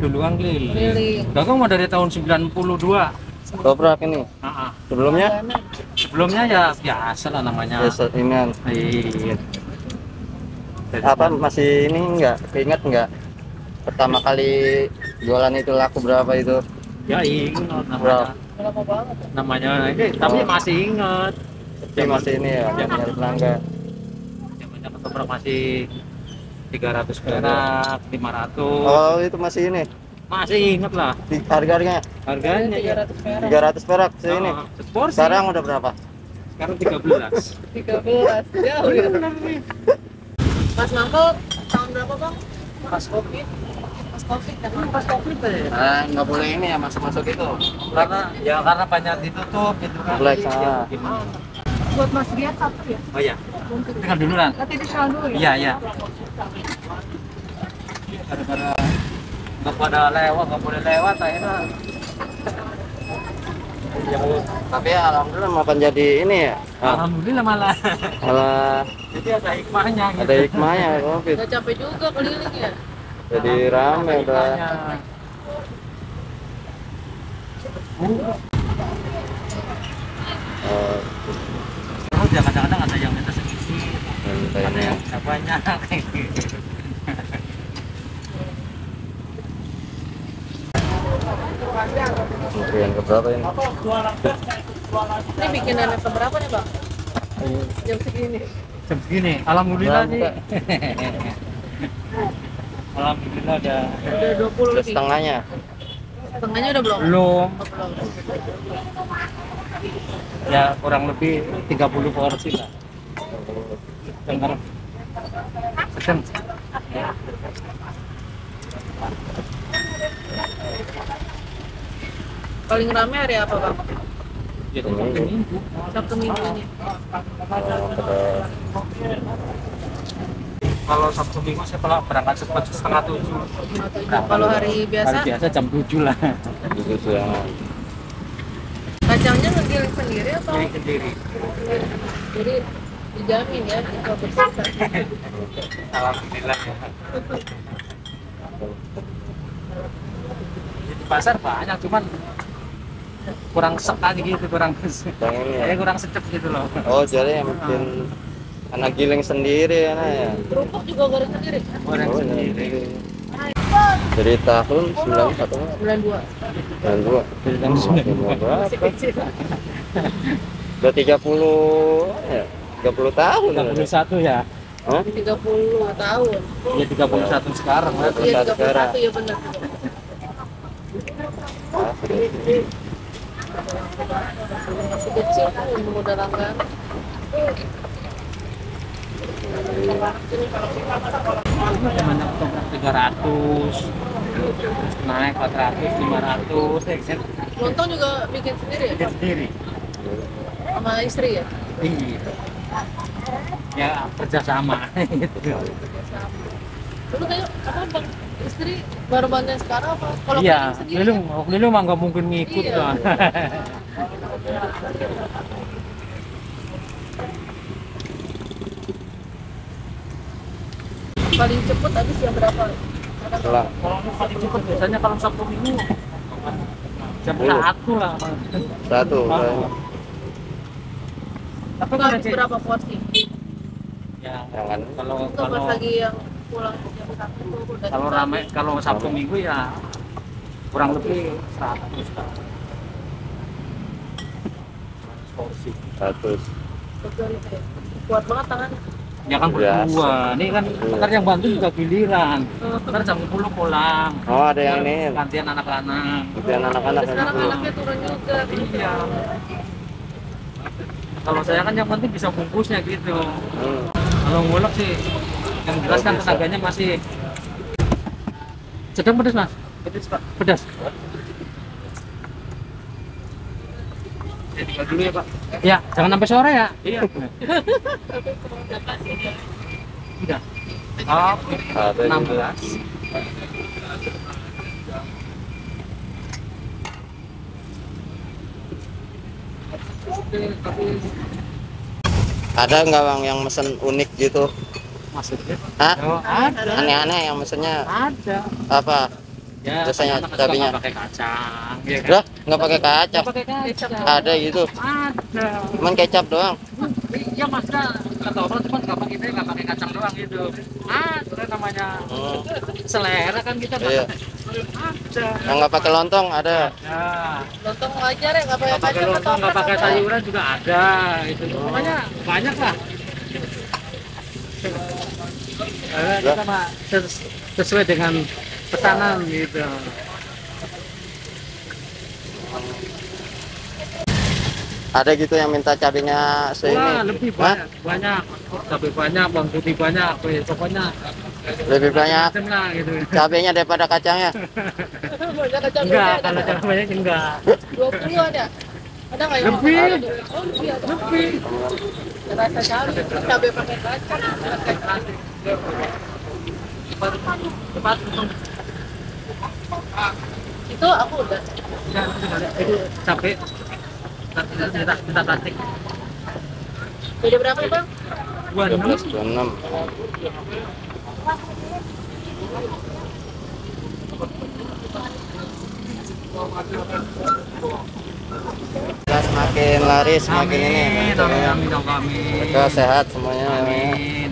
duluan keliling. Keliling. Dagang mah dari tahun 92. Dobrak ini. Sebelumnya? Sebelumnya ya biasa lah namanya. Biasa ini. Iya. Apa masih ini enggak? Keinget enggak? Pertama kali jualan itu laku berapa itu? Ya ingat Berapa? namanya ini, tapi masih ingat. Tapi masih ini ya, nyari pelanggan. Zamannya ketoprak masih 300 perak, 500. Oh, itu masih ini. Masih ingat lah. Harganya Harganya ya 300 perak ini. seporsi. Sekarang udah berapa? Sekarang 13. 13 jauh ya. Mas Mangkok tahun berapa bang? Pas Covid. Pas Covid kan? Pas Covid ya. Nggak boleh ini ya masuk-masuk itu. Karena banyak ditutup gitu kan. Kompleks, Ya, gimana? Buat Mas Rian satu ya? Oh iya. Tinggal duluan. Nanti dijual dulu ya? Iya, iya. Gara-gara nggak pada lewat, nggak boleh lewat akhirnya. Tapi alhamdulillah makan jadi ini ya. Alhamdulillah malah. Malah Jadi ada hikmahnya gitu. ada hikmahnya Covid. Gak capek juga keliling ya? Jadi rame udah. Terus ya kadang-kadang ada yang minta sedikit, ada Ini yang minta banyak. yang keberapa ini? Ini bikinannya keberapa nih bang? Jam segini. Jam segini, alhamdulillah Berapa? nih. Alhamdulillah ada. Udah 20 Udah lebih. setengahnya. Setengahnya udah belum? Belum. Oh, belum. Ya kurang lebih 30 porsi lah. Dengar. Sedang. Paling rame hari apa bang? Ya, Sabtu Minggu. Sabtu Minggu ini. Kalau Sabtu Minggu saya kalau berangkat cepat 6:30. Kalau hari biasa? Hari biasa jam 7 lah. Gitu ya. Kacangnya ngegiling sendiri atau? Jadi sendiri. Jadi dijamin ya, kalau bersihkan. Alhamdulillah ya. Di pasar banyak, cuman kurang sek aja gitu, kurang Yang ini ya. kayak kurang sedap gitu loh. Oh, jadi yang bikin anak giling sendiri ya, ya. Kerupuk juga goreng sendiri? Goreng Oh, sendiri. Dari tahun 91 92. 92. Dari tahun 92. Masih kecil. Udah 30 ya. 30 tahun. 31 ya. Hah? 30 tahun. Ya 31 sekarang lah. Iya, sekarang. 31 ya benar. Masih kecil kan, belum udah langganan. Zamannya ketoprak 300, terus naik 400, 500, Lontong juga bikin sendiri ya? bikin sendiri. Sama istri ya? Iya. Ya kerjasama gitu. Dulu kayak apa bang? Istri baru bantuin sekarang apa? Kalau Iya, keliling sendiri? keliling mah nggak mungkin ngikut Iya. lah. Paling cepet habis jam berapa? Selang. Kalau paling cepet biasanya kalau Sabtu Minggu jam 1 lah. Satu. Tapi Itu kalau habis berapa porsi? ya Jangan. kalau Itu pas kalau lagi yang pulang jam 1 tuh udah kalau jam ramai kalau Sabtu Minggu ya kurang lebih 100 kan. 100 porsi. 100. betul itu ya. Kuat banget tangan. Ya kan Biasa. berdua. Ini kan ntar yang bantu juga giliran. Ntar jam 10 pulang. Oh, ada yang nih. Gantian anak-anak. Biar anak-anak Terus sekarang kan. anaknya turun juga. Iya. Kalau saya kan yang penting bisa bungkusnya gitu. Kalau ngulek sih yang jelas kan tenaganya masih sedang pedas mas. Pedas pak. Pedas. Saya tinggal dulu ya pak. Ya jangan sampai sore ya. Iya. Udah. Oh, Ada 16. Ada nggak bang yang mesen unik gitu? Maksudnya? Hah? Oh, ada. Aneh-aneh yang mesennya Ada. apa? Ya, biasanya anak-anak cabenya. nggak pakai kacang, ya kan? Lah, nggak pakai kacang. Nggak pakai kacang. Ada gitu. Ada. Cuman kecap doang. Iya masa kata orang cuma nggak pakai kita nggak pakai kacang doang gitu. Ada namanya selera kan kita Iya. Ada. Yang nggak pakai lontong ada. Ya. Lontong wajar ya nggak pakai Nggak pakai kacang atau lontong, nggak apa pakai sama? sayuran juga ada. Itu pokoknya banyak lah. Kita mah sesuai dengan pesanan gitu. Ada gitu yang minta cabenya segini. Wah, lebih Hah? banyak, lebih banyak, bawang putih banyak, pokoknya Lebih banyak macam lah gitu. cabenya daripada kacangnya. Banyak kacang Enggak, ada kalau nggak? jangan banyak enggak. 20 ada. Ada nggak yang Lebih. ada? Oh, lebih ada. Lebih. Rasa cabai pakai kacang. Cepat. Itu aku udah. Itu capek. Kita plastik. Beda berapa ya bang? 26. 26. Semakin laris, semakin ini. Amin, amin, amin, amin. Semoga sehat semuanya. Amin.